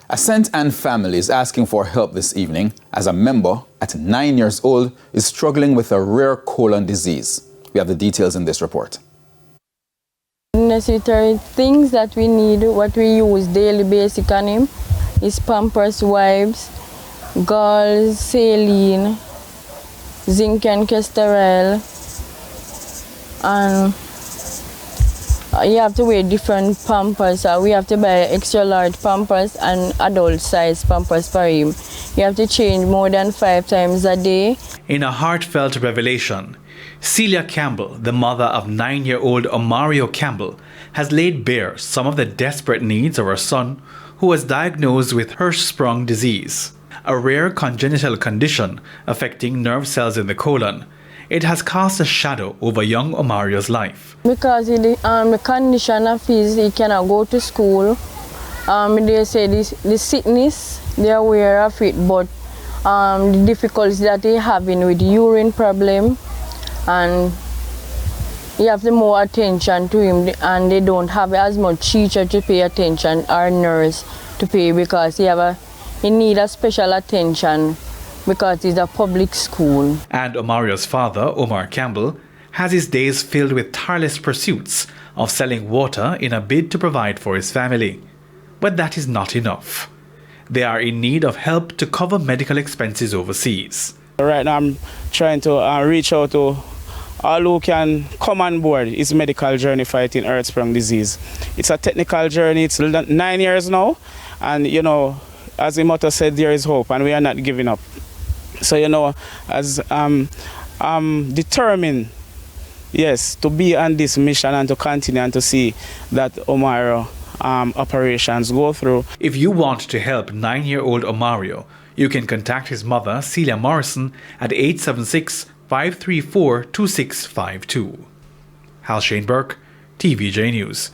Ascent and family is asking for help this evening as a member at 9 years old is struggling with a rare colon disease. We have the details in this report. Necessary things that we need, what we use daily basic on him, is Pampers, wipes, gauze, saline, zinc and kestrel, and you have to wear different Pampers. We have to buy extra large Pampers and adult size Pampers for him. You have to change more than 5 times a day. In a heartfelt revelation, Celia Campbell, the mother of 9-year-old Omario Campbell, has laid bare some of the desperate needs of her son, who was diagnosed with Hirschsprung disease, a rare congenital condition affecting nerve cells in the colon. It has cast a shadow over young Omario's life. Because the condition of his, he cannot go to school. They say the sickness, they are aware of it, but the difficulties that he having with urine problem, and you have to more attention to him, and they don't have as much teacher to pay attention or nurse to pay, because he need a special attention because it's a public school. And Omario's father, Omar Campbell, has his days filled with tireless pursuits of selling water in a bid to provide for his family. But that is not enough. They are in need of help to cover medical expenses overseas. Right now I'm trying to reach out to all who can come on board his medical journey fighting Hirschsprung disease. It's a technical journey, it's 9 years now, and you know, as the motto said, there is hope and we are not giving up. So you know, as I'm determined, yes, to be on this mission and to continue and to see that Omario operations go through. If you want to help 9-year-old Omario, you can contact his mother, Celia Morrison, at 876-534-2652. Hal Shane Burke, TVJ News.